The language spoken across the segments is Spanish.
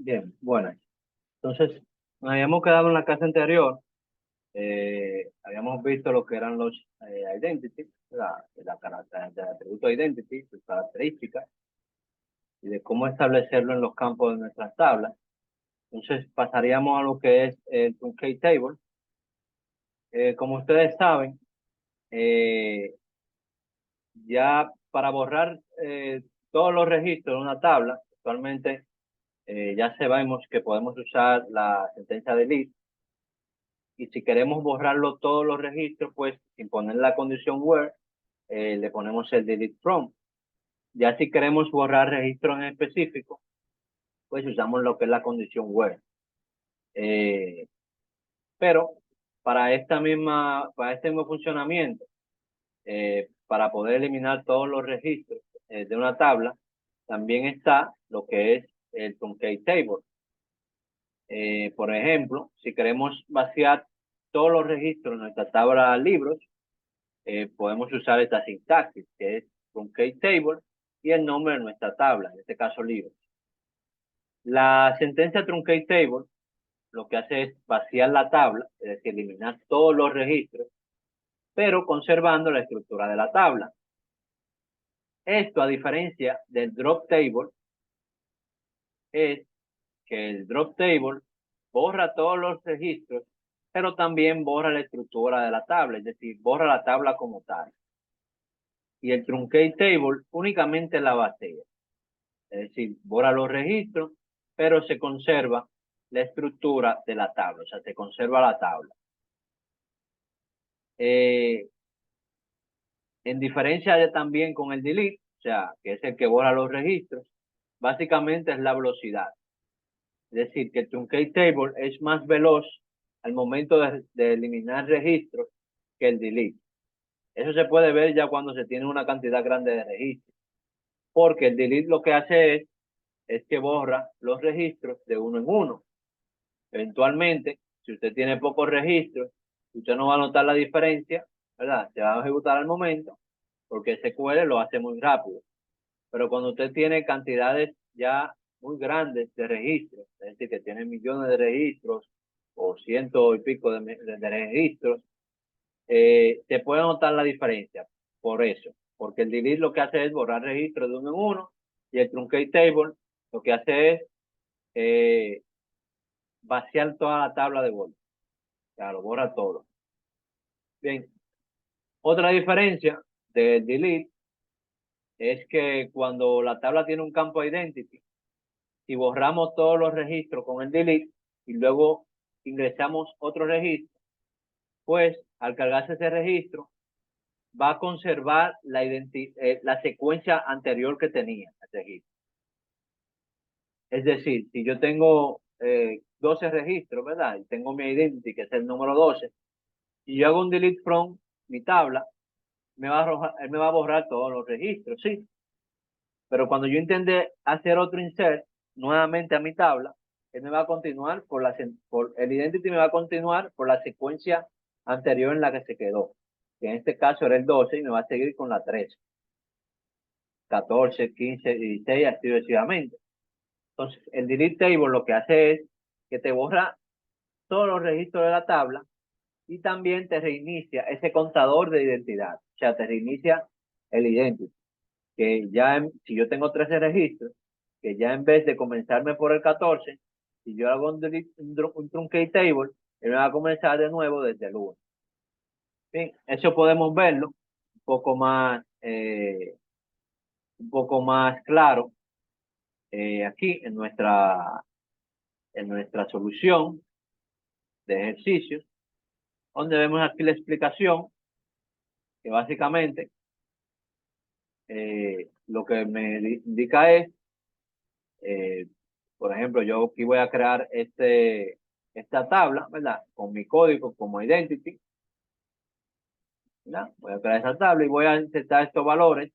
Bien, bueno. Entonces, nos habíamos quedado en la clase anterior. Habíamos visto lo que eran los identity, el atributo identity, sus características, y de cómo establecerlo en los campos de nuestras tablas. Entonces, pasaríamos a lo que es el truncate table. Como ustedes saben, eh, ya para borrar todos los registros de una tabla, actualmente ya sabemos que podemos usar la sentencia delete. Y si queremos borrarlo todos los registros, pues sin poner la condición where, le ponemos el delete from. Ya si queremos borrar registros en específico, pues usamos lo que es la condición where. Eh, pero para este mismo funcionamiento, para poder eliminar todos los registros de una tabla, también está lo que es el truncate table. Por ejemplo, si queremos vaciar todos los registros de nuestra tabla libros, podemos usar esta sintaxis, que es truncate table y el nombre de nuestra tabla, en este caso libros. La sentencia truncate table lo que hace es vaciar la tabla, es decir, eliminar todos los registros, pero conservando la estructura de la tabla. Esto, a diferencia del drop table, es que el drop table borra todos los registros, pero también borra la estructura de la tabla, es decir, borra la tabla como tal. Y el truncate table únicamente la vacía. Es decir, borra los registros, pero se conserva la estructura de la tabla, o sea, se conserva la tabla. Eh, en diferencia también con el delete, o sea, que es el que borra los registros, básicamente es la velocidad. Es decir, que el truncate table es más veloz al momento de eliminar registros que el delete. Eso se puede ver ya cuando se tiene una cantidad grande de registros, porque el delete lo que hace es que borra los registros de uno en uno. Eventualmente, si usted tiene pocos registros, usted no va a notar la diferencia, ¿verdad? Se va a ejecutar al momento, porque SQL lo hace muy rápido. Pero cuando usted tiene cantidades ya muy grandes de registros, es decir, que tiene millones de registros o ciento y pico de registros, se puede notar la diferencia por eso, porque el delete lo que hace es borrar registros de uno en uno y el truncate table lo que hace es eh, vaciar toda la tabla de golpe. Claro, borra todo. Bien, otra diferencia del delete es que cuando la tabla tiene un campo identity, si borramos todos los registros con el delete y luego ingresamos otro registro, pues al cargarse ese registro va a conservar la secuencia anterior que tenía el registro. Es decir, si yo tengo 12 registros, ¿verdad? Y tengo mi identity, que es el número 12, y yo hago un delete from mi tabla, él me va a borrar todos los registros, sí. Pero cuando yo intente hacer otro insert nuevamente a mi tabla, él me va a continuar el identity me va a continuar por la secuencia anterior en la que se quedó. Que en este caso era el 12 y me va a seguir con la 13, 14, 15, 16, así sucesivamente. Entonces, el delete table lo que hace es que te borra todos los registros de la tabla y también te reinicia ese contador de identidad. O sea, te reinicia el identity. Que ya si yo tengo 13 registros, que ya en vez de comenzarme por el 14, si yo hago un truncate table, él me va a comenzar de nuevo desde el 1. Bien, eso podemos verlo un poco más claro aquí en nuestra solución de ejercicios, donde vemos aquí la explicación, que básicamente lo que me indica es Eh, por ejemplo, yo aquí voy a crear esta tabla, ¿verdad? Con mi código como identity, ¿verdad? Voy a crear esa tabla y voy a insertar estos valores.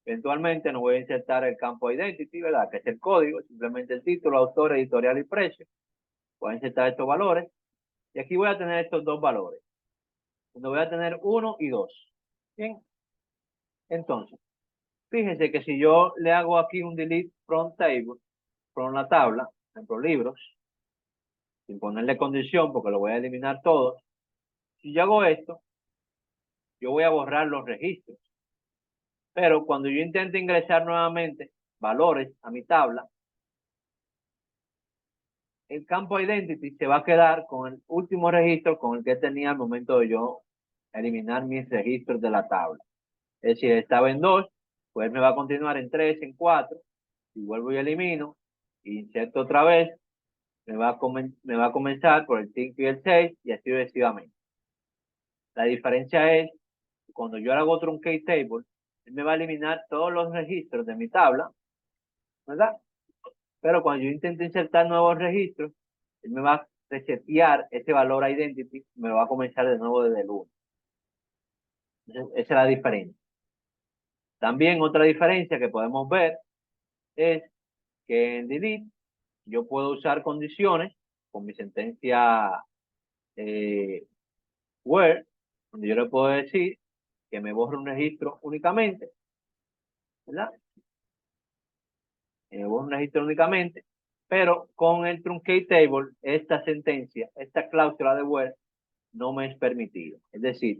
Eventualmente no voy a insertar el campo identity, ¿verdad? Que es el código, simplemente el título, autor, editorial y precio. Voy a insertar estos valores y aquí voy a tener estos dos valores, donde voy a tener 1 y 2. Bien, entonces, fíjense que si yo le hago aquí un delete from table, from la tabla, por ejemplo, libros, sin ponerle condición porque lo voy a eliminar todos. Si yo hago esto, yo voy a borrar los registros. Pero cuando yo intento ingresar nuevamente valores a mi tabla, el campo identity se va a quedar con el último registro con el que tenía al momento de yo eliminar mis registros de la tabla. Es decir, estaba en 2, pues me va a continuar en 3, en 4, y vuelvo y elimino, inserto otra vez, me va a comenzar por el 5 y el 6, y así sucesivamente. La diferencia es, cuando yo hago truncate table, él me va a eliminar todos los registros de mi tabla, ¿verdad? Pero cuando yo intento insertar nuevos registros, él me va a resetear ese valor identity, me lo va a comenzar de nuevo desde el 1. Entonces, esa es la diferencia. También otra diferencia que podemos ver es que en delete yo puedo usar condiciones con mi sentencia where, donde yo le puedo decir que me borre un registro únicamente, ¿verdad? Me borre un registro únicamente, pero con el truncate table, esta sentencia, esta cláusula de where no me es permitido. Es decir,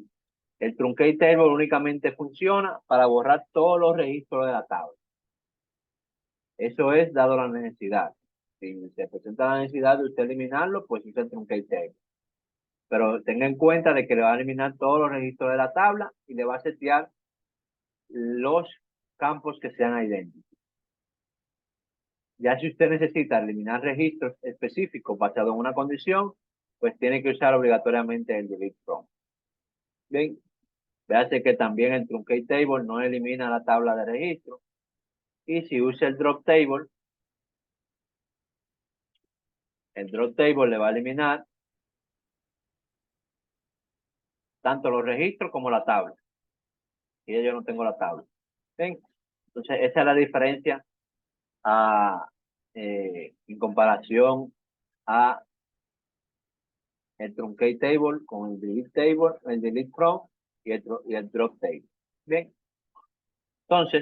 el truncate table únicamente funciona para borrar todos los registros de la tabla. Eso es dado la necesidad. Si se presenta la necesidad de usted eliminarlo, pues usa el truncate table. Pero tenga en cuenta de que le va a eliminar todos los registros de la tabla y le va a setear los campos que sean idénticos. Ya si usted necesita eliminar registros específicos basados en una condición, pues tiene que usar obligatoriamente el delete from. Bien, véase que también el truncate table no elimina la tabla de registro. Y si usa el drop table le va a eliminar tanto los registros como la tabla. Y yo no tengo la tabla. Bien, entonces esa es la diferencia en comparación a el truncate table con el delete table, el delete from y el drop table. Bien, entonces